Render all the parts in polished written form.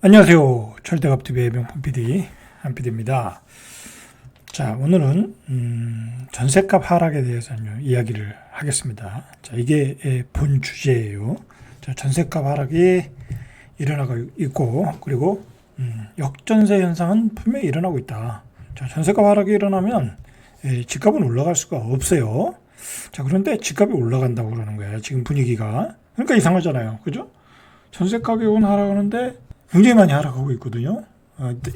안녕하세요. 철대갑TV의 명품 PD 한PD입니다. 자, 오늘은 전셋값 하락에 대해서 이야기를 하겠습니다. 자, 이게 본 주제예요. 자, 전셋값 하락이 일어나고 있고, 그리고 역전세 현상은 분명히 일어나고 있다. 자, 전셋값 하락이 일어나면 집값은 올라갈 수가 없어요. 자, 그런데 집값이 올라간다고 그러는 거예요. 지금 분위기가. 그러니까 이상하잖아요. 그죠? 전세 가격은 하락하는데 굉장히 많이 하락하고 있거든요.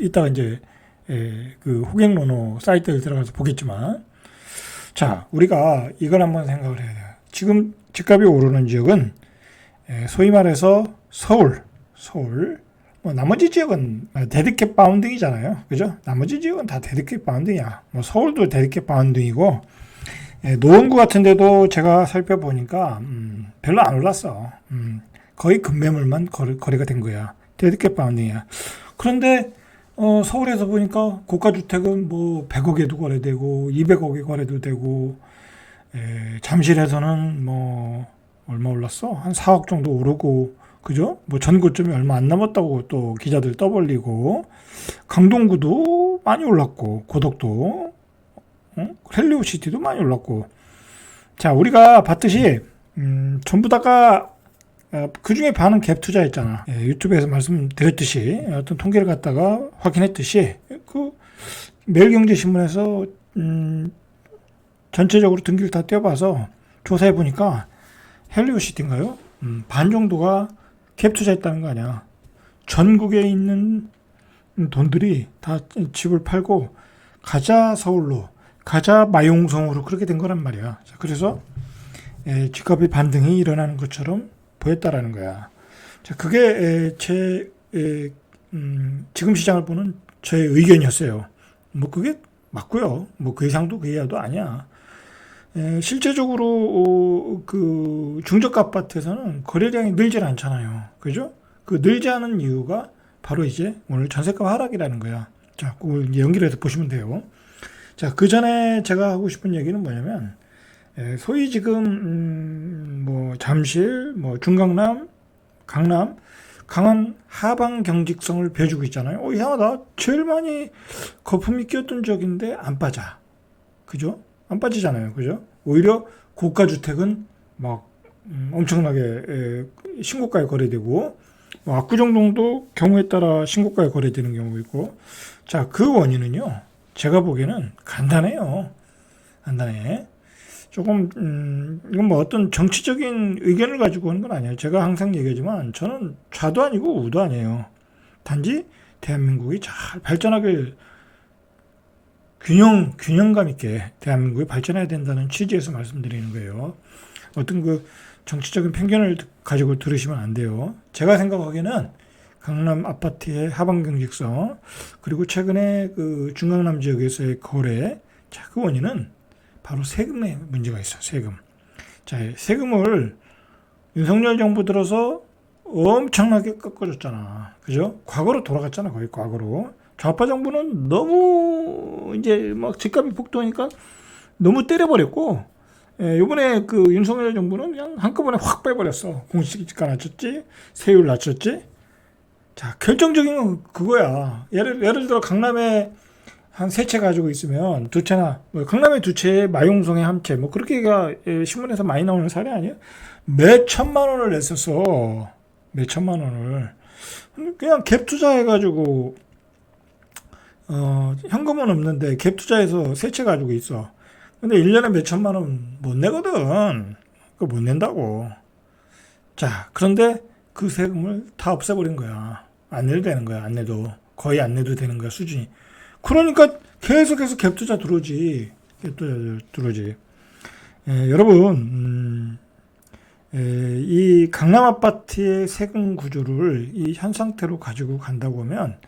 이따가 이제 그 호갱노노 사이트에 들어가서 보겠지만, 자, 우리가 이걸 한번 생각을 해야 돼요. 지금 집값이 오르는 지역은 소위 말해서 서울, 뭐 나머지 지역은 데드캣 바운딩이잖아요. 그죠? 나머지 지역은 다 데드캣 바운딩이야. 뭐 서울도 데드캣 바운딩이고, 노원구 같은 데도 제가 살펴보니까 별로 안 올랐어. 거의 급매물만 거래가 된 거야. 데드캣 바운딩이야. 그런데 서울에서 보니까 고가주택은 뭐 100억에도 거래되고 200억에 거래도 되고, 잠실에서는 뭐 얼마 올랐어? 한 4억 정도 오르고, 그죠? 뭐 전고점이 얼마 안 남았다고 또 기자들 떠벌리고, 강동구도 많이 올랐고, 고덕도, 헬리오시티도 많이 올랐고. 자, 우리가 봤듯이 전부 다가 그 중에 반은 갭 투자했잖아. 유튜브에서 말씀드렸듯이, 어떤 통계를 갖다가 확인했듯이, 그 매일경제신문에서 전체적으로 등기를 다 떼어봐서 조사해 보니까 헬리오시티인가요? 반 정도가 갭 투자했다는 거 아니야. 전국에 있는 돈들이 다 집을 팔고 가자 서울로, 가자 마용성으로 그렇게 된 거란 말이야. 그래서 집값의 반등이 일어나는 것처럼 보였다라는 거야. 자, 그게 지금 시장을 보는 저의 의견이었어요. 뭐 그게 맞고요. 뭐 그 이상도 그 이하도 아니야. 실제적으로 그 중저가 아파트에서는 거래량이 늘질 않잖아요. 그죠? 그 늘지 않은 이유가 바로 이제 오늘 전세값 하락이라는 거야. 자, 그걸 연결해서 보시면 돼요. 자, 그 전에 제가 하고 싶은 얘기는 뭐냐면, 소위 지금 뭐 잠실, 뭐 중강남, 강남, 강한 하방 경직성을 배주고 있잖아요. 이상하다. 제일 많이 거품이 끼었던 지역인데 안 빠져. 그죠? 안 빠지잖아요. 그죠? 오히려 고가 주택은 막 엄청나게 신고가에 거래되고, 뭐 압구정동도 경우에 따라 신고가에 거래되는 경우가 있고. 자, 그 원인은요, 제가 보기에는 간단해요. 간단해. 조금 이건 뭐 어떤 정치적인 의견을 가지고 하는 건 아니에요. 제가 항상 얘기하지만 저는 좌도 아니고 우도 아니에요. 단지 대한민국이 잘 발전하길, 균형감 있게 대한민국이 발전해야 된다는 취지에서 말씀드리는 거예요. 어떤 그 정치적인 편견을 가지고 들으시면 안 돼요. 제가 생각하기에는 강남 아파트의 하방 경직성, 그리고 최근에 그 중강남 지역에서의 거래, 자, 그 원인은 바로 세금에 문제가 있어요. 세금. 자, 세금을 윤석열 정부 들어서 엄청나게 꺾어줬잖아. 그죠? 과거로 돌아갔잖아. 거의 과거로. 좌파 정부는 너무 이제 막 집값이 폭등하니까 너무 때려버렸고, 이번에 그 윤석열 정부는 그냥 한꺼번에 확 빼버렸어. 공시지가 낮췄지, 세율 낮췄지. 자, 결정적인 건 그거야. 예를 들어 강남에 한 세 채 가지고 있으면 두 채나, 뭐 강남에 두 채에 마용성에 한 채, 뭐 그렇게가 신문에서 많이 나오는 사례 아니에요? 몇 천만 원을 냈었어. 몇 천만 원을. 그냥 갭 투자해가지고, 현금은 없는데 갭 투자해서 세 채 가지고 있어. 근데 1년에 몇 천만 원 못 내거든. 그거 못 낸다고. 자, 그런데 그 세금을 다 없애버린 거야. 안 내도 되는 거야. 안 내도. 거의 안 내도 되는 거야, 수준이. 그러니까 계속해서 갭 투자 들어오지. 갭 투자 들어오지. 여러분, 이 강남 아파트의 세금 구조를 이 현 상태로 가지고 간다고 하면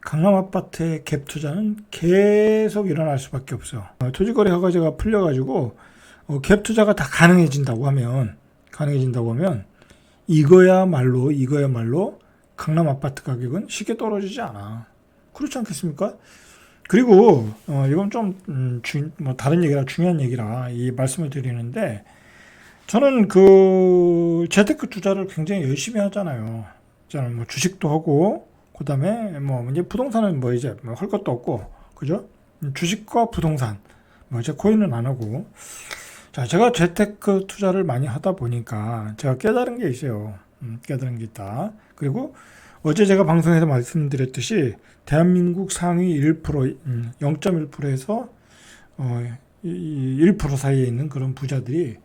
강남 아파트의 갭 투자는 계속 일어날 수밖에 없어. 토지거래 허가제가 풀려가지고 갭 투자가 다 가능해진다고 하면 이거야말로 강남 아파트 가격은 쉽게 떨어지지 않아. 그렇지 않겠습니까? 그리고 이건 좀 뭐 다른 얘기라 중요한 얘기라 이 말씀을 드리는데, 저는 그 재테크 투자를 굉장히 열심히 하잖아요. 저는 뭐 주식도 하고 그다음에 뭐 이제 부동산은 뭐 이제 뭐 할 것도 없고, 그죠? 주식과 부동산, 뭐 이제 코인은 안 하고. 자, 제가 재테크 투자를 많이 하다 보니까 제가 깨달은 게 있어요. 깨달은 게 있다. 그리고 어제 제가 방송에서 말씀드렸듯이 대한민국 상위 1%, 0.1%에서 1% 사이에 있는 그런 부자들이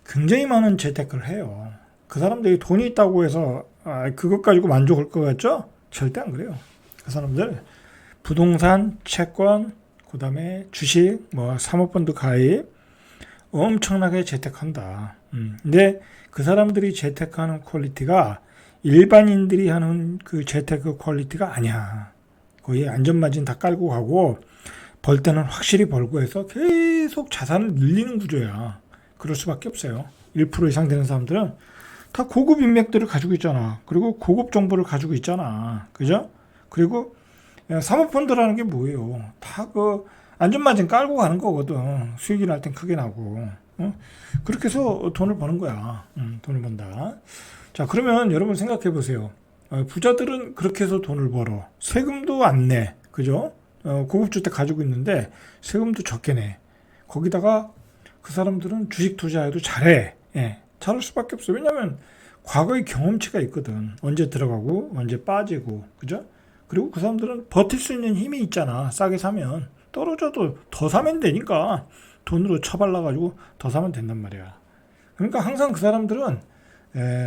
굉장히 많은 재테크를 해요. 그 사람들이 돈이 있다고 해서 그것 가지고 만족할 것 같죠? 절대 안 그래요. 그 사람들 부동산, 채권, 그 다음에 주식, 뭐 사모펀드 가입 엄청나게 재테크한다. 근데 그 사람들이 재테크하는 퀄리티가 일반인들이 하는 그 재테크 퀄리티가 아니야. 거의 안전마진 다 깔고 가고 벌 때는 확실히 벌고 해서 계속 자산을 늘리는 구조야. 그럴 수밖에 없어요. 1% 이상 되는 사람들은 다 고급 인맥들을 가지고 있잖아. 그리고 고급 정보를 가지고 있잖아. 그죠? 그리고 사모펀드라는 게 뭐예요? 다 그 안전마진 깔고 가는 거거든. 수익이 날 땐 크게 나고. 그렇게 해서 돈을 버는 거야. 돈을 번다. 자, 그러면 여러분 생각해 보세요. 부자들은 그렇게 해서 돈을 벌어. 세금도 안 내. 그죠? 고급 주택 가지고 있는데 세금도 적게 내. 거기다가 그 사람들은 주식 투자해도 잘해. 예, 잘할 수밖에 없어. 왜냐면 과거의 경험치가 있거든. 언제 들어가고 언제 빠지고. 그죠? 그리고 그 사람들은 버틸 수 있는 힘이 있잖아. 싸게 사면. 떨어져도 더 사면 되니까 돈으로 처발라가지고 더 사면 된단 말이야. 그러니까 항상 그 사람들은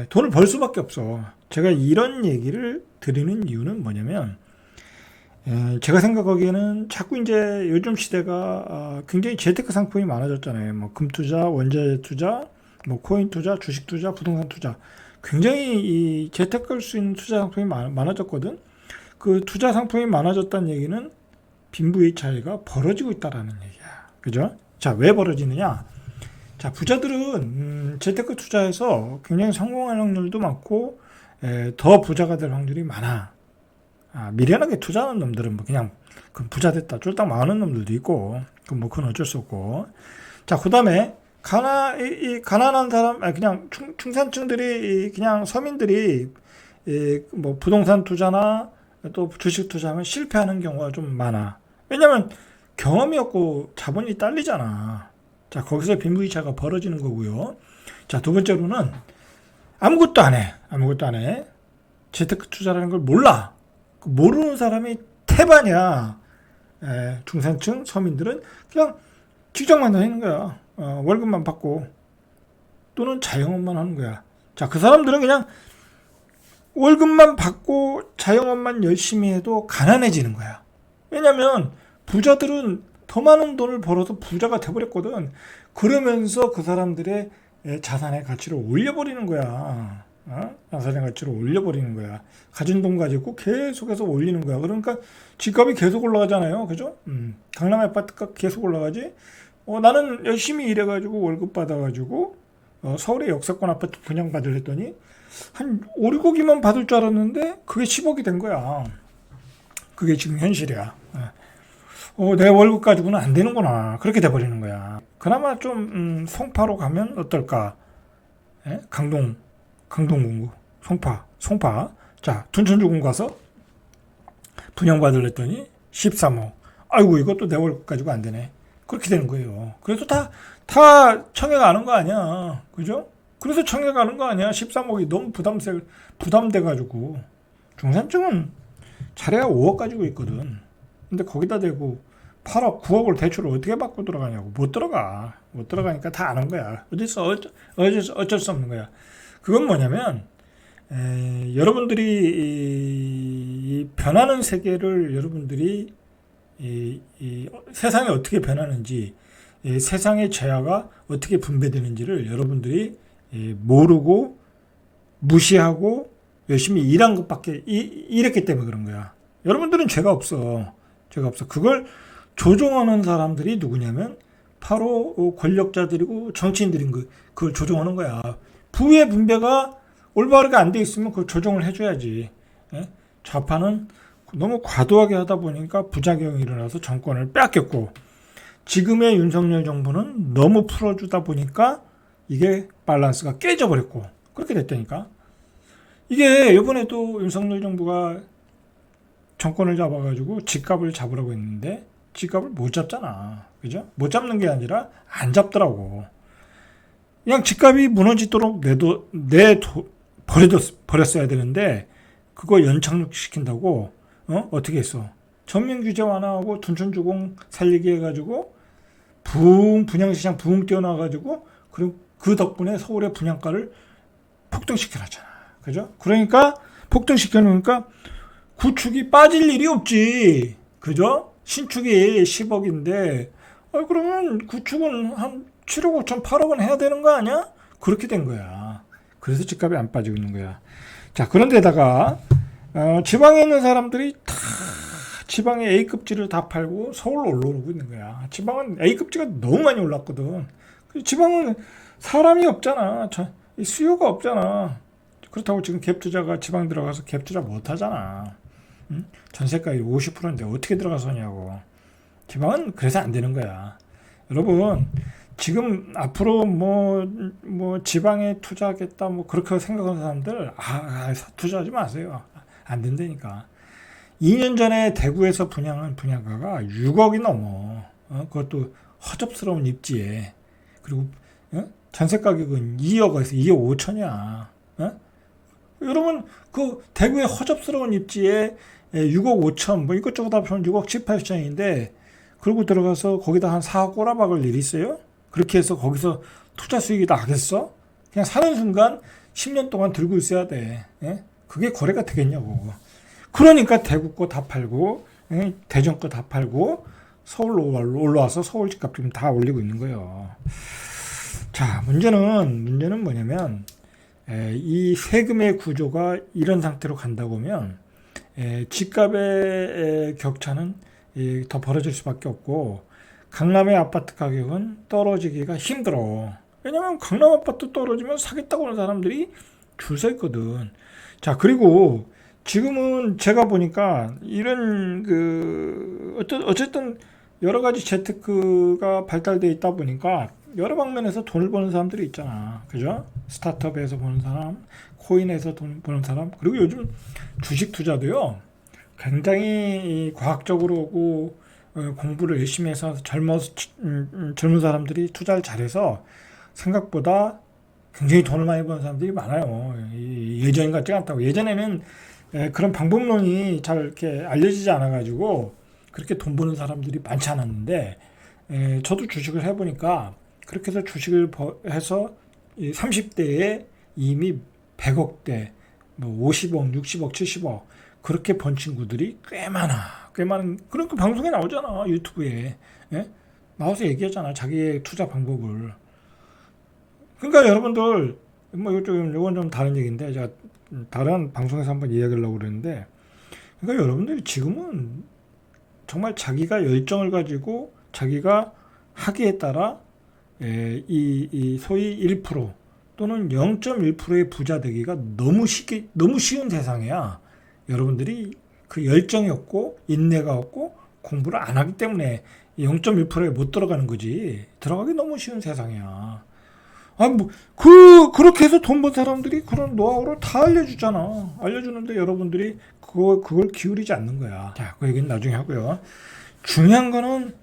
돈을 벌 수밖에 없어. 제가 이런 얘기를 드리는 이유는 뭐냐면 제가 생각하기에는 자꾸 이제 요즘 시대가 굉장히 재테크 상품이 많아졌잖아요. 뭐 금투자, 원자재 투자, 뭐 코인 투자, 주식 투자, 부동산 투자. 굉장히 이 재테크할 수 있는 투자 상품이 많아졌거든. 그 투자 상품이 많아졌다는 얘기는 빈부의 차이가 벌어지고 있다라는 얘기야. 그죠? 자, 왜 벌어지느냐? 자, 부자들은 재테크 투자에서 굉장히 성공할 확률도 많고 더 부자가 될 확률이 많아. 미련하게 투자하는 놈들은 뭐 그냥 그 부자 됐다 쫄딱 망하는 놈들도 있고, 그건 어쩔 수 없고. 자, 그다음에 가난한 사람, 그냥 중산층들이, 그냥 서민들이 뭐 부동산 투자나 또 주식 투자하면 실패하는 경우가 좀 많아. 왜냐면 경험이 없고 자본이 딸리잖아. 자, 거기서 빈부의차가 벌어지는 거고요. 자, 두 번째로는 아무것도 안 해. 아무것도 안 해. 재테크 투자라는 걸 몰라. 모르는 사람이 태반이야. 중산층 서민들은 그냥 직장만 다니는 거야. 월급만 받고 또는 자영업만 하는 거야. 자, 그 사람들은 그냥 월급만 받고 자영업만 열심히 해도 가난해지는 거야. 왜냐면 부자들은 더 많은 돈을 벌어서 부자가 돼버렸거든. 그러면서 그 사람들의 자산의 가치를 올려버리는 거야. 자산의 가치를 올려버리는 거야. 가진 돈 가지고 계속해서 올리는 거야. 그러니까 집값이 계속 올라가잖아요. 그죠? 강남 아파트값 계속 올라가지. 나는 열심히 일해가지고 월급 받아가지고 서울의 역세권 아파트 분양받으려 했더니 한 5, 6억이면 받을 줄 알았는데 그게 10억이 된 거야. 그게 지금 현실이야. 내 월급 가지고는 안 되는구나. 그렇게 돼버리는 거야. 그나마 좀 송파로 가면 어떨까? 강동구, 송파. 자, 둔천주공 가서 분양받으려 했더니 13억. 아이고, 이것도 내 월급 가지고 안 되네. 그렇게 되는 거예요. 그래서 다 청해 가는 거 아니야. 그죠? 그래서 청해 가는 거 아니야. 13억이 너무 부담돼가지고. 중산층은 잘해야 5억 가지고 있거든. 근데 거기다 대고 8억, 9억을 대출을 어떻게 받고 들어가냐고. 못 들어가니까 다 아는 거야. 어쩔 수 없는 거야. 그건 뭐냐면, 여러분들이 이 변하는 세계를 여러분들이 이 세상이 어떻게 변하는지, 세상의 재화가 어떻게 분배되는지를 여러분들이 모르고 무시하고 열심히 일한 것밖에 이랬기 때문에 그런 거야. 여러분들은 죄가 없어. 그걸 조종하는 사람들이 누구냐면 바로 권력자들이고 정치인들인 그걸 조종하는 거야. 부의 분배가 올바르게 안 돼 있으면 그걸 조정을 해줘야지. 좌파는 너무 과도하게 하다 보니까 부작용이 일어나서 정권을 빼앗겼고, 지금의 윤석열 정부는 너무 풀어주다 보니까 이게 밸런스가 깨져버렸고, 그렇게 됐다니까. 이게 이번에도 윤석열 정부가 정권을 잡아가지고 집값을 잡으라고 했는데 집값을 못 잡잖아. 그죠? 못 잡는 게 아니라 안 잡더라고. 그냥 집값이 무너지도록 버렸어야 되는데 그거 연착륙시킨다고 어떻게 했어? 전면 규제 완화하고 둔촌주공 살리기 해가지고 분양시장 붕 뛰어나가지고 그리고 그 덕분에 서울의 분양가를 폭등시켜놨잖아. 그죠? 그러니까 폭등시켜놓으니까 구축이 빠질 일이 없지. 그죠? 신축이 10억인데 그러면 구축은 한 7억 5천 8억은 해야 되는 거 아니야? 그렇게 된 거야. 그래서 집값이 안 빠지고 있는 거야. 자, 그런데다가 지방에 있는 사람들이 다 지방의 A급지를 다 팔고 서울로 올라오고 있는 거야. 지방은 A급지가 너무 많이 올랐거든. 지방은 사람이 없잖아. 수요가 없잖아. 그렇다고 지금 갭투자가 지방 들어가서 갭투자 못 하잖아. 응? 전세가율 50%인데 어떻게 들어가서 하냐고. 지방은 그래서 안 되는 거야. 여러분, 지금 앞으로 뭐 지방에 투자하겠다 뭐 그렇게 생각하는 사람들 투자하지 마세요. 안 된다니까. 2년 전에 대구에서 분양한 분양가가 6억이 넘어. 그것도 허접스러운 입지에. 그리고 전세 가격은 2억에서 2억 5천이야. 여러분 그 대구의 허접스러운 입지에 6억 5천 뭐 이것저것 합치면 6억 7, 8천인데 그러고 들어가서 거기다 한 4억 꼬라박을 일이 있어요? 그렇게 해서 거기서 투자 수익이 나겠어? 그냥 사는 순간 10년 동안 들고 있어야 돼. 그게 거래가 되겠냐고. 그러니까 대구 거 다 팔고 대전 거 다 팔고 서울로 올라와서 서울 집값 지금 다 올리고 있는 거예요. 자, 문제는 뭐냐면 이 세금의 구조가 이런 상태로 간다고 하면 집값의 격차는 더 벌어질 수밖에 없고 강남의 아파트 가격은 떨어지기가 힘들어. 왜냐면 강남 아파트 떨어지면 사겠다고 하는 사람들이 줄 서 있거든. 자, 그리고 지금은 제가 보니까 이런 어쨌든 여러 가지 재테크가 발달되어 있다 보니까 여러 방면에서 돈을 버는 사람들이 있잖아. 그죠? 스타트업에서 버는 사람, 코인에서 돈 버는 사람, 그리고 요즘 주식 투자도요. 굉장히 과학적으로 공부를 열심히 해서 젊은 사람들이 투자를 잘해서 생각보다 굉장히 돈을 많이 버는 사람들이 많아요. 예전 같지 않다고. 예전에는 그런 방법론이 잘 이렇게 알려지지 않아가지고 그렇게 돈 버는 사람들이 많지 않았는데 저도 주식을 해보니까 그렇게 해서 주식을 해서 30대에 이미 100억대, 뭐 50억, 60억, 70억 그렇게 번 친구들이 꽤 많아. 꽤 많은 그런 그 방송에 나오잖아. 유튜브에 나와서 얘기하잖아. 자기의 투자 방법을. 그러니까 여러분들 뭐 이건 좀 다른 얘기인데 제가 다른 방송에서 한번 이야기하려고 그랬는데 그러니까 여러분들이 지금은 정말 자기가 열정을 가지고 자기가 하기에 따라 이 소위 1% 또는 0.1%의 부자 되기가 너무 쉬운 세상이야. 여러분들이 그 열정이 없고 인내가 없고 공부를 안 하기 때문에 0.1%에 못 들어가는 거지. 들어가기 너무 쉬운 세상이야. 그렇게 해서 돈 번 사람들이 그런 노하우를 다 알려주잖아. 알려주는데 여러분들이 그걸 기울이지 않는 거야. 자, 그 얘기는 나중에 하고요. 중요한 거는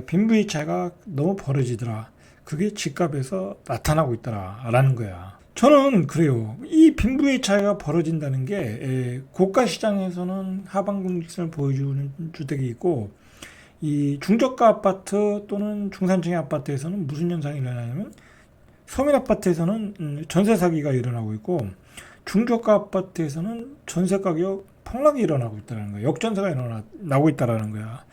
빈부의 차이가 너무 벌어지더라. 그게 집값에서 나타나고 있더라. 라는 거야. 저는 그래요. 이 빈부의 차이가 벌어진다는 게 고가 시장에서는 하방금리를 보여주는 주택이 있고 이 중저가 아파트 또는 중산층의 아파트에서는 무슨 현상이 일어나냐면 서민 아파트에서는 전세 사기가 일어나고 있고 중저가 아파트에서는 전세 가격 폭락이 일어나고 있다는 거야. 역전세가 일어나고 있다라는 거야.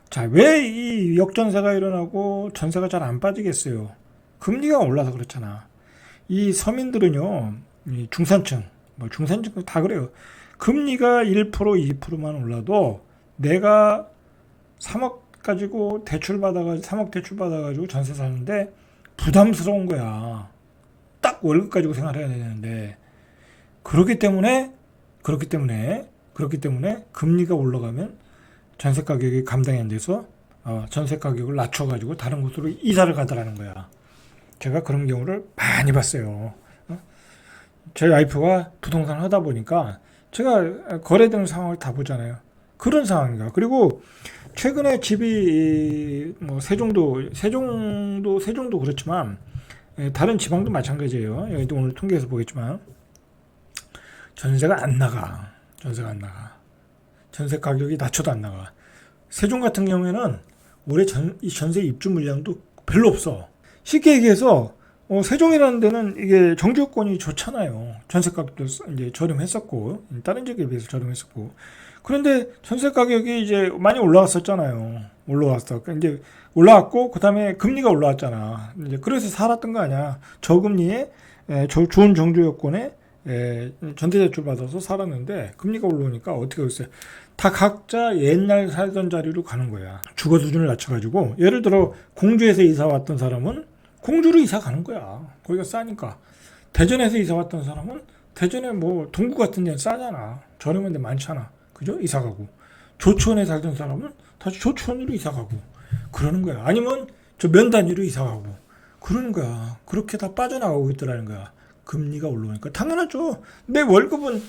자, 왜 이 역전세가 일어나고 전세가 잘 안 빠지겠어요? 금리가 올라서 그렇잖아. 이 서민들은요, 이 중산층 다 그래요. 금리가 1%, 2%만 올라도 내가 3억 가지고 3억 대출 받아가지고 전세 사는데 부담스러운 거야. 딱 월급 가지고 생활해야 되는데 그렇기 때문에 금리가 올라가면 전세 가격이 감당이 안 돼서 전세 가격을 낮춰가지고 다른 곳으로 이사를 가더라는 거야. 제가 그런 경우를 많이 봤어요. 저희 와이프가 부동산 하다 보니까 제가 거래되는 상황을 다 보잖아요. 그런 상황인가. 그리고 최근에 집이 뭐 세종도 그렇지만 다른 지방도 마찬가지예요. 여기도 오늘 통계에서 보겠지만 전세가 안 나가. 전세 가격이 낮춰도 안 나가. 세종 같은 경우에는 올해 이 전세 입주 물량도 별로 없어. 쉽게 얘기해서 세종이라는 데는 이게 정주권이 좋잖아요. 전세 가격도 이제 저렴했었고 다른 지역에 비해서 저렴했었고. 그런데 전세 가격이 이제 많이 올라왔었잖아요. 이제 올라왔고 그다음에 금리가 올라왔잖아. 이제 그래서 살았던 거 아니야. 저금리에 좋은 정주 여건에 전세 대출 받아서 살았는데 금리가 올라오니까 어떻게 됐어요? 다 각자 옛날 살던 자리로 가는 거야. 주거 수준을 낮춰가지고 예를 들어 공주에서 이사 왔던 사람은 공주로 이사 가는 거야. 거기가 싸니까. 대전에서 이사 왔던 사람은 대전에 뭐 동구 같은 데는 싸잖아. 저렴한 데 많잖아. 그죠? 이사 가고. 조촌에 살던 사람은 다시 조촌으로 이사 가고. 그러는 거야. 아니면 저 면단위로 이사 가고. 그러는 거야. 그렇게 다 빠져나가고 있더라는 거야. 금리가 올라오니까. 당연하죠. 내 월급은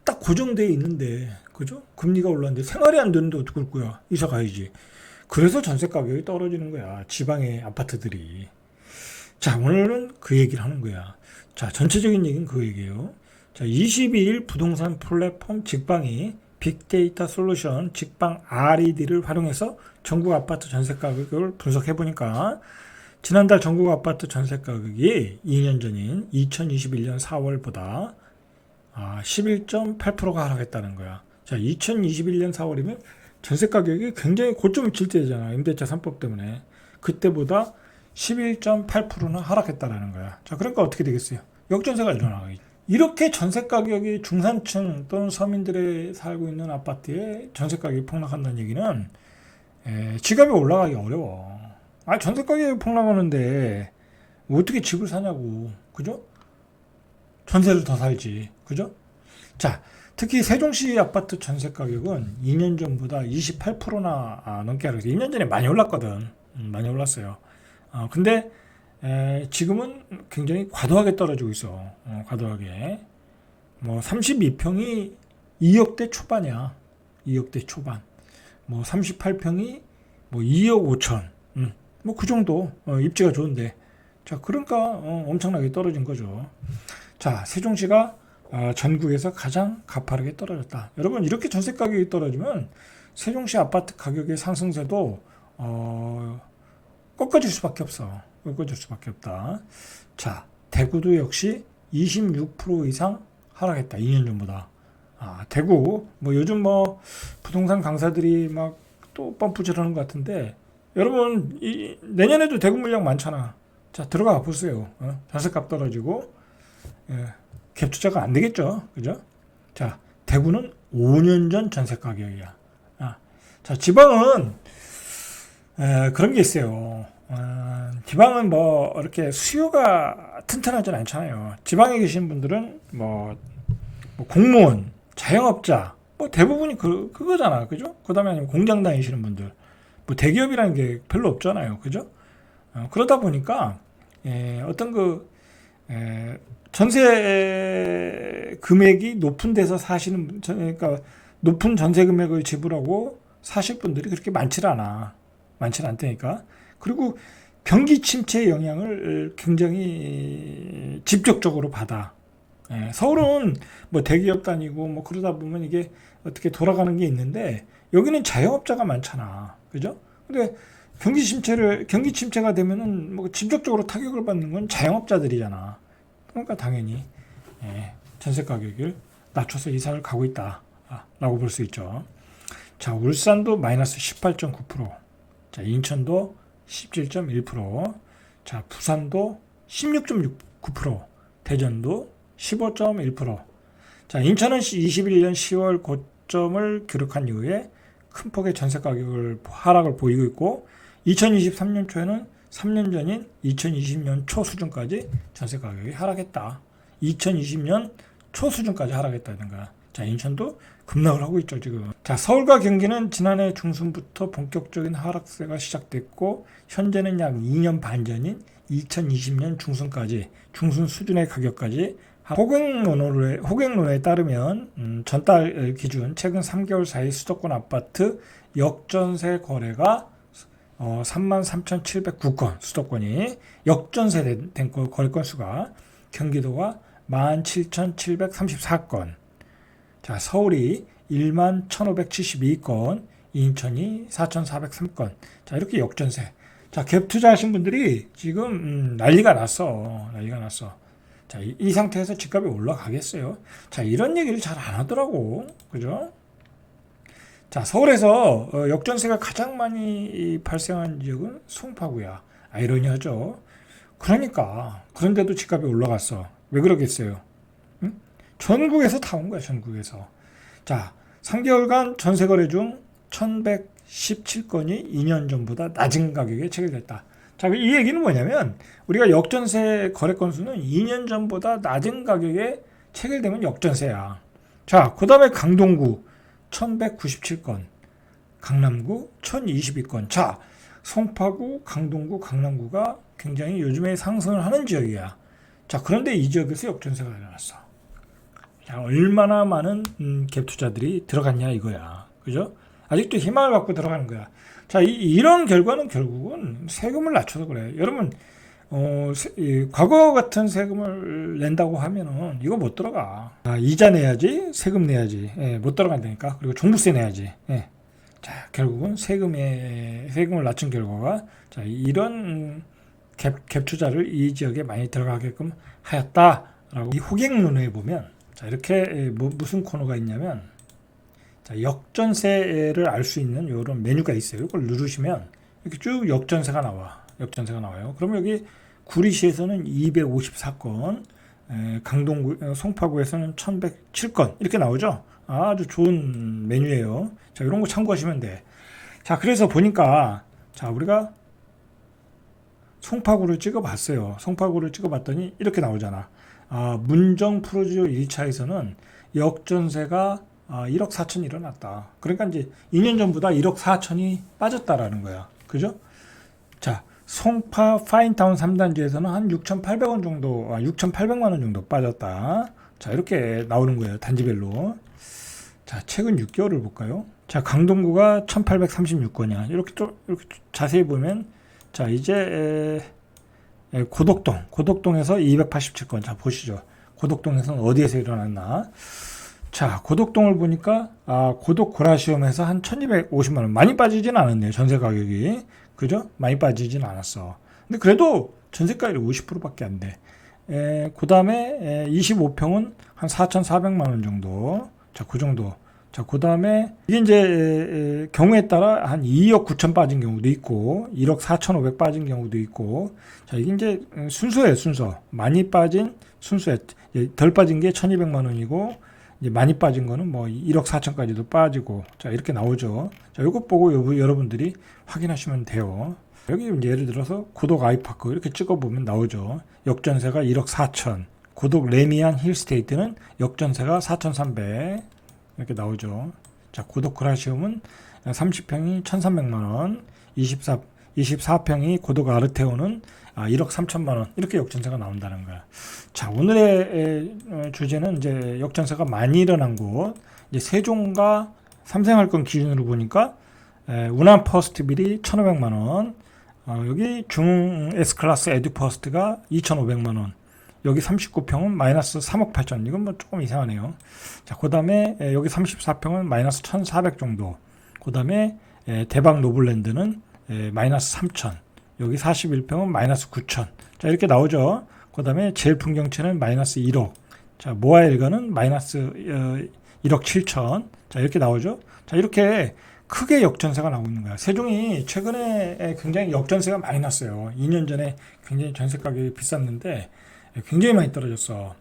딱 고정되어 있는데, 그죠? 금리가 올랐는데 생활이 안 되는데 어떻게 할 거야? 이사 가야지. 그래서 전세 가격이 떨어지는 거야. 지방의 아파트들이. 자, 오늘은 그 얘기를 하는 거야. 자, 전체적인 얘기는 그 얘기예요. 자, 22일 부동산 플랫폼 직방이 빅데이터 솔루션 직방 RED를 활용해서 전국 아파트 전세 가격을 분석해 보니까 지난달 전국 아파트 전세 가격이 2년 전인 2021년 4월보다 11.8%가 하락했다는 거야. 자, 2021년 4월이면 전세 가격이 굉장히 고점을 칠 때잖아. 임대차 3법 때문에. 그때보다 11.8%는 하락했다라는 거야. 자, 그러니까 어떻게 되겠어요? 역전세가 일어나겠지. 이렇게 전세 가격이 중산층 또는 서민들이 살고 있는 아파트에 전세 가격이 폭락한다는 얘기는 지갑이 올라가기 어려워. 전세 가격이 폭락하는데 어떻게 집을 사냐고. 그죠? 전세를 더 살지. 그죠? 자, 특히 세종시 아파트 전세 가격은 2년 전보다 28%나 넘게 하락했어. 2년 전에 많이 올랐거든. 많이 올랐어요. 근데 지금은 굉장히 과도하게 떨어지고 있어. 과도하게. 뭐 32평이 2억대 초반이야. 2억대 초반. 뭐 38평이 뭐 2억 5천. 뭐 그 정도. 입지가 좋은데. 자, 그러니까 엄청나게 떨어진 거죠. 자, 세종시가 전국에서 가장 가파르게 떨어졌다. 여러분, 이렇게 전세 가격이 떨어지면 세종시 아파트 가격의 상승세도 꺾어질 수밖에 없어. 꺾어질 수밖에 없다. 자, 대구도 역시 26% 이상 하락했다. 2년 전보다. 대구 뭐 요즘 뭐 부동산 강사들이 막 또 펌프 하는 것 같은데 여러분 내년에도 대구 물량 많잖아. 자, 들어가 보세요. 전세값 떨어지고 갭 투자가 안 되겠죠. 그죠? 자, 대구는 5년 전 전세 가격이야. 자, 지방은 그런 게 있어요. 지방은 뭐 이렇게 수요가 튼튼하진 않잖아요. 지방에 계신 분들은 뭐 공무원, 자영업자 뭐 대부분이 그거잖아. 그죠? 그다음에 아니면 공장 다니시는 분들 뭐 대기업이라는 게 별로 없잖아요. 그죠? 그러다 보니까 어떤 전세 금액이 높은 데서 사시는 그러니까 높은 전세 금액을 지불하고 사실 분들이 그렇게 많지 않다니까. 그리고 경기 침체의 영향을 굉장히 직접적으로 받아. 서울은 뭐 대기업 다니고 뭐 그러다 보면 이게 어떻게 돌아가는 게 있는데 여기는 자영업자가 많잖아. 그죠? 근데 경기 침체가 되면은 뭐 직접적으로 타격을 받는 건 자영업자들이잖아. 그러니까 당연히 전세 가격을 낮춰서 이사를 가고 있다라고 볼 수 있죠. 자, 울산도 마이너스 18.9%, 자, 인천도 17.1%, 자, 부산도 16.9%, 대전도 15.1%. 자, 인천은 21년 10월 고점을 기록한 이후에 큰 폭의 전세 가격을 하락을 보이고 있고 2023년 초에는 3년 전인 2020년 초 수준까지 전세 가격이 하락했다. 2020년 초 수준까지 하락했다는 거야. 자, 인천도 급락을 하고 있죠, 지금. 자, 서울과 경기는 지난해 중순부터 본격적인 하락세가 시작됐고 현재는 약 2년 반 전인 2020년 중순 수준의 가격까지 호갱론에 따르면 전달 기준 최근 3개월 사이 수도권 아파트 역전세 거래가 33,709건 수도권이 역전세 된 거래 건수가 경기도가 17,734건, 자 서울이 11,572건, 인천이 4,403건. 자 이렇게 역전세. 자 갭 투자하신 분들이 지금 난리가 났어. 자, 이 상태에서 집값이 올라가겠어요? 자, 이런 얘기를 잘 안 하더라고. 그죠? 자, 서울에서 역전세가 가장 많이 발생한 지역은 송파구야. 아이러니하죠? 그러니까, 그런데도 집값이 올라갔어. 왜 그러겠어요? 응? 전국에서 다 온 거야, 전국에서. 자, 3개월간 전세 거래 중 1117건이 2년 전보다 낮은 가격에 체결됐다. 자, 이 얘기는 뭐냐면 우리가 역전세 거래 건수는 2년 전보다 낮은 가격에 체결되면 역전세야. 자, 그 다음에 강동구 1197건, 강남구 1022건. 자, 송파구, 강동구, 강남구가 굉장히 요즘에 상승을 하는 지역이야. 자, 그런데 이 지역에서 역전세가 일어났어. 자, 얼마나 많은 갭 투자들이 들어갔냐 이거야. 그죠? 아직도 희망을 갖고 들어가는 거야. 자, 이런 결과는 결국은 세금을 낮춰서 그래. 여러분, 과거 같은 세금을 낸다고 하면은 이거 못 들어가. 이자 내야지, 세금 내야지. 예, 못 들어간다니까. 그리고 종부세 내야지. 예. 자, 결국은 세금을 낮춘 결과가 자, 이런 갭 투자를 이 지역에 많이 들어가게끔 하였다라고 이 호갱론에 보면 자, 이렇게 무슨 코너가 있냐면 자, 역전세를 알 수 있는 이런 메뉴가 있어요. 이걸 누르시면 이렇게 쭉 역전세가 나와요. 그러면 여기 구리시에서는 254건, 강동구, 송파구에서는 1107건 이렇게 나오죠. 아주 좋은 메뉴예요. 자, 이런 거 참고하시면 돼. 자, 그래서 보니까 자, 우리가 송파구를 찍어봤어요. 송파구를 찍어봤더니 이렇게 나오잖아. 문정 프로지오 1차에서는 역전세가 1억 4천이 일어났다. 그러니까 이제 2년 전보다 1억 4천이 빠졌다라는 거야. 그죠? 자, 송파 파인타운 3단지에서는 한 6,800원 정도, 6,800만 원 정도 빠졌다. 자, 이렇게 나오는 거예요. 단지별로. 자, 최근 6개월을 볼까요? 자, 강동구가 1,836건이야. 이렇게 자세히 보면, 자, 이제, 고덕동에서 287건. 자, 보시죠. 고덕동에서는 어디에서 일어났나? 자, 고덕동을 보니까 고덕 고라시움에서 한 1250만 원. 많이 빠지진 않았네요. 전세 가격이. 그죠? 많이 빠지진 않았어. 근데 그래도 전세가율이 50%밖에 안 돼. 그 다음에 25평은 한 4,400만 원 정도. 자, 그 정도. 자, 그 다음에 이게 이제 경우에 따라 한 2억 9천 빠진 경우도 있고 1억 4,500 빠진 경우도 있고. 자, 이게 이제 순서예요, 순서. 많이 빠진 순서에 덜 빠진 게 1,200만 원이고 이제 많이 빠진 거는 뭐 1억 4천까지도 빠지고. 자, 이렇게 나오죠. 자, 이것 보고 여러분들이 확인하시면 돼요. 여기 이제 예를 들어서 고덕 아이파크 이렇게 찍어보면 나오죠. 역전세가 1억 4천. 고덕 레미안 힐스테이트는 역전세가 4,300 이렇게 나오죠. 자, 고덕 그라시움은 30평이 1,300만 원, 24평이 고덕 아르테오는 1억 3천만 원 이렇게 역전세가 나온다는 거야. 자, 오늘의 주제는 이제 역전세가 많이 일어난 곳, 이제 세종과 삼생할건 기준으로 보니까 운암 퍼스트 빌이 1,500만 원, 여기 중 S클래스 에듀퍼스트가 2,500만 원, 여기 39평은 마이너스 3억 8천. 이건 뭐 조금 이상하네요. 자, 그 다음에 여기 34평은 마이너스 1,400 정도. 그 다음에 대박 노블랜드는 마이너스 3천. 여기 41평은 마이너스 9천. 자, 이렇게 나오죠. 그 다음에 제일풍경채는 마이너스 1억. 자, 모아일가는 마이너스 1억 7천. 자, 이렇게 나오죠. 자, 이렇게 크게 역전세가 나오고 있는 거야. 세종이 최근에 굉장히 역전세가 많이 났어요. 2년 전에 굉장히 전세 가격이 비쌌는데 굉장히 많이 떨어졌어.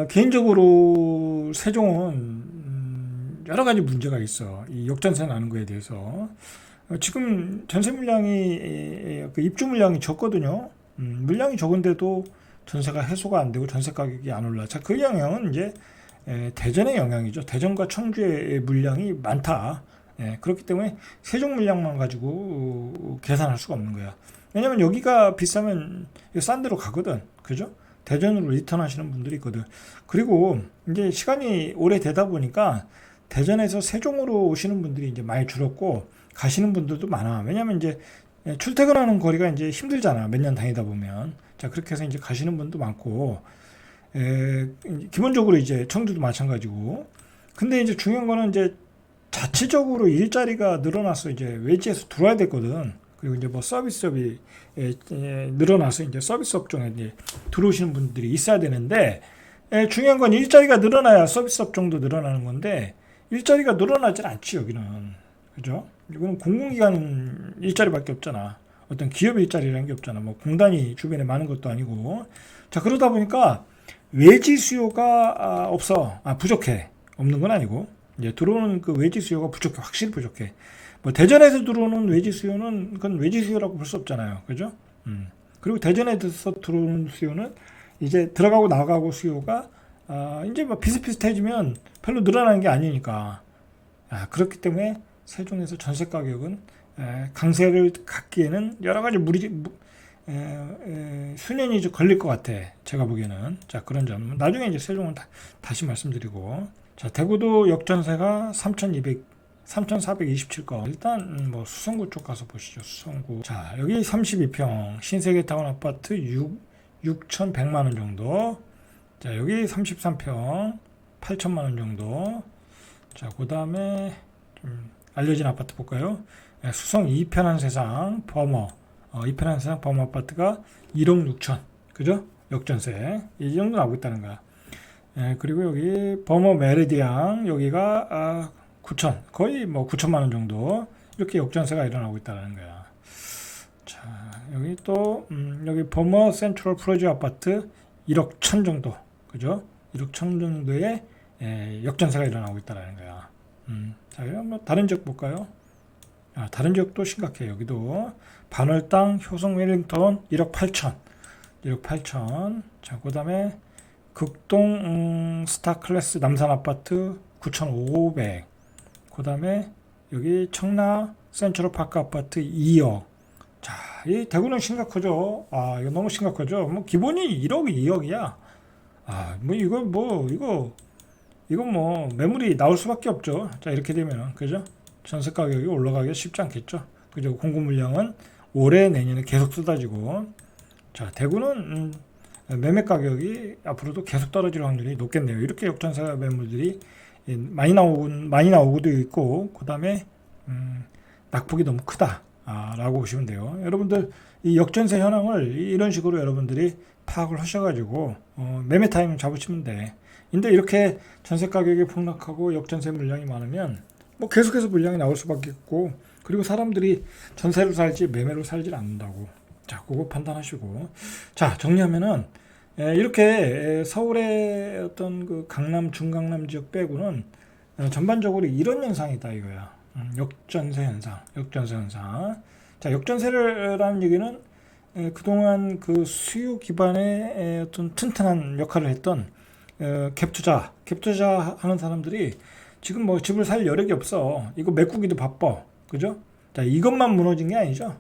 개인적으로 세종은 여러 가지 문제가 있어. 이 역전세 나는 거에 대해서. 지금 전세 물량이, 입주 물량이 적거든요. 물량이 적은데도 전세가 해소가 안 되고 전세 가격이 안 올라. 자, 그 영향은 이제 대전의 영향이죠. 대전과 청주의 물량이 많다. 그렇기 때문에 세종 물량만 가지고 계산할 수가 없는 거야. 왜냐면 여기가 비싸면 싼 데로 가거든. 그죠? 대전으로 리턴하시는 분들이 있거든. 그리고 이제 시간이 오래 되다 보니까 대전에서 세종으로 오시는 분들이 이제 많이 줄었고 가시는 분들도 많아. 왜냐면 이제 출퇴근하는 거리가 이제 힘들잖아. 몇 년 다니다 보면. 자, 그렇게 해서 이제 가시는 분도 많고, 기본적으로 이제 청주도 마찬가지고. 근데 이제 중요한 거는 이제 자체적으로 일자리가 늘어나서 이제 외지에서 들어와야 되거든. 그리고 이제 뭐 서비스업이 늘어나서 이제 서비스 업종에 이제 들어오시는 분들이 있어야 되는데, 중요한 건 일자리가 늘어나야 서비스 업종도 늘어나는 건데, 일자리가 늘어나질 않지, 여기는. 그죠? 이거는 공공기관 일자리밖에 없잖아. 어떤 기업 일자리라는 게 없잖아. 뭐 공단이 주변에 많은 것도 아니고. 자, 그러다 보니까 외지 수요가 없어. 부족해. 없는 건 아니고. 이제 들어오는 그 외지 수요가 부족해. 확실히 부족해. 뭐 대전에서 들어오는 외지 수요는 그건 외지 수요라고 볼 수 없잖아요. 그죠? 그리고 대전에서 들어오는 수요는 이제 들어가고 나가고 수요가 이제 뭐 비슷비슷해지면 별로 늘어나는 게 아니니까. 그렇기 때문에 세종에서 전세 가격은 강세를 갖기에는 여러 가지 수년이 좀 걸릴 것 같아. 제가 보기에는. 자, 그런 점. 나중에 이제 세종은 다시 말씀드리고. 자, 대구도 역전세가 3,427건. 일단 뭐 수성구 쪽 가서 보시죠. 수성구. 자, 여기 32평 신세계타운 아파트 6,100만 원 정도. 자, 여기 33평 8천만 원 정도. 자, 그 다음에 좀 알려진 아파트 볼까요? 수성 이편한 세상 범어. 이편한 세상 범어 아파트가 1억 6천. 그죠? 역전세. 이 정도 나오고 있다는 거야. 그리고 여기 범어 메르디앙 여기가 9천. 거의 뭐 9천만 원 정도. 이렇게 역전세가 일어나고 있다는 거야. 자, 여기 또 여기 범어 센트럴 프로지 아파트 1억 천 정도. 그죠? 1억 천 정도의 역전세가 일어나고 있다는 거야. 자, 뭐 다른 지역 볼까요? 다른 지역도 심각해요. 여기도 반월당 효성 웰링턴 1억 8천. 1억 8천. 자, 그 다음에 극동 스타클래스 남산 아파트 9,500. 그 다음에 여기 청라 센트럴 파크 아파트 2억. 자, 이 대구는 심각하죠. 이거 너무 심각하죠. 뭐 기본이 1억 2억이야. 이건 뭐 매물이 나올 수밖에 없죠. 자, 이렇게 되면 그죠? 전세 가격이 올라가기가 쉽지 않겠죠. 그죠? 공급 물량은 올해 내년에 계속 쏟아지고. 자, 대구는 매매 가격이 앞으로도 계속 떨어질 확률이 높겠네요. 이렇게 역전세 매물들이 많이 나오고도 있고, 그 다음에 낙폭이 너무 크다라고 보시면 돼요. 여러분들 이 역전세 현황을 이런 식으로 여러분들이 파악을 하셔가지고 매매 타임 잡으시면 돼. 근데 이렇게 전세 가격이 폭락하고 역전세 물량이 많으면 뭐 계속해서 물량이 나올 수밖에 없고, 그리고 사람들이 전세로 살지 매매로 살지 않는다고. 자, 그거 판단하시고. 자, 정리하면은 이렇게 서울의 어떤 그 강남, 중강남 지역 빼고는 전반적으로 이런 현상이다 이거야. 역전세 현상. 자, 역전세라는 얘기는 그동안 그 수요 기반의 어떤 튼튼한 역할을 했던 갭투자 하는 사람들이 지금 뭐 집을 살 여력이 없어. 이거 메꾸기도 바빠. 그죠? 자, 이것만 무너진 게 아니죠.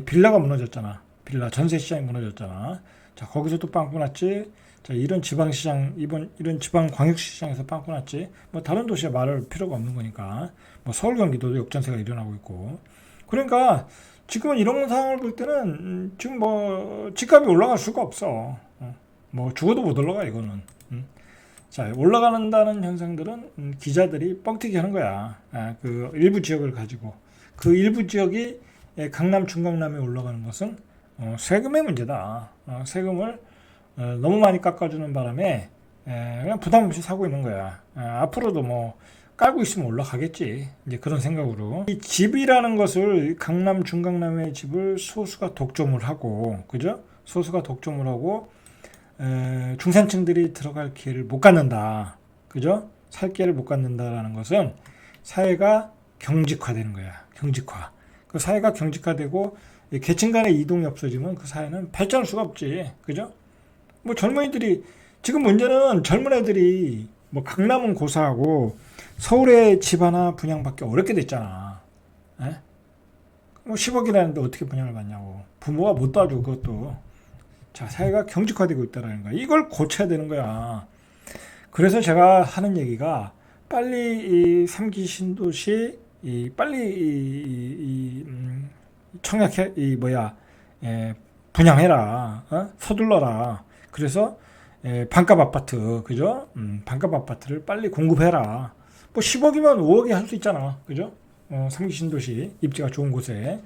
빌라가 무너졌잖아. 빌라 전세 시장이 무너졌잖아. 자, 거기서도 빵꾸 났지. 자, 이런 지방 시장, 이런 지방 광역 시장에서 빵꾸 났지. 뭐 다른 도시에 말할 필요가 없는 거니까. 뭐 서울 경기도도 역전세가 일어나고 있고. 그러니까 지금은 이런 상황을 볼 때는 지금 뭐 집값이 올라갈 수가 없어. 뭐 죽어도 못 올라가 이거는. 자, 올라간다는 현상들은 기자들이 뻥튀기 하는 거야. 그 일부 지역을 가지고. 그 일부 지역이 강남, 중강남에 올라가는 것은 세금의 문제다. 세금을 너무 많이 깎아주는 바람에 그냥 부담 없이 사고 있는 거야. 앞으로도 뭐 깔고 있으면 올라가겠지. 이제 그런 생각으로. 이 집이라는 것을 강남, 중강남의 집을 소수가 독점을 하고, 그죠? 소수가 독점을 하고, 중산층들이 들어갈 기회를 못 갖는다. 그죠? 살 기회를 못 갖는다라는 것은 사회가 경직화되는 거야. 경직화. 그 사회가 경직화되고 계층 간의 이동이 없어지면 그 사회는 발전할 수가 없지. 그죠? 뭐 젊은이들이, 지금 문제는 젊은 애들이 뭐 강남은 고사하고 서울에 집 하나 분양받기 어렵게 됐잖아. 뭐 10억이라는데 어떻게 분양을 받냐고. 부모가 못 도와줘, 그것도. 자, 사회가 경직화되고 있다라는 거야. 이걸 고쳐야 되는 거야. 그래서 제가 하는 얘기가 빨리 이 3기 신도시 빨리 청약해 분양해라. 서둘러라. 그래서 반값 아파트, 그죠? 반값 아파트를 빨리 공급해라. 뭐 10억이면 5억에 할 수 있잖아, 그죠? 3기 신도시 입지가 좋은 곳에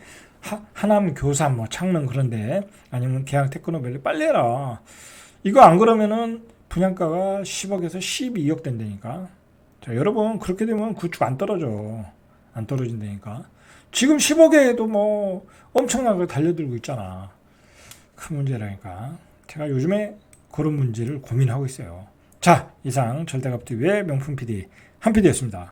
하남, 교산, 뭐 창릉 그런데 아니면 계양 테크노밸리 빨리 해라. 이거 안 그러면은 분양가가 10억에서 12억 된다니까. 자, 여러분 그렇게 되면 구축 안 떨어져. 안 떨어진다니까. 지금 10억에도 뭐 엄청나게 달려들고 있잖아. 큰 문제라니까. 제가 요즘에 그런 문제를 고민하고 있어요. 자, 이상 절대값TV의 명품 PD 한 PD였습니다.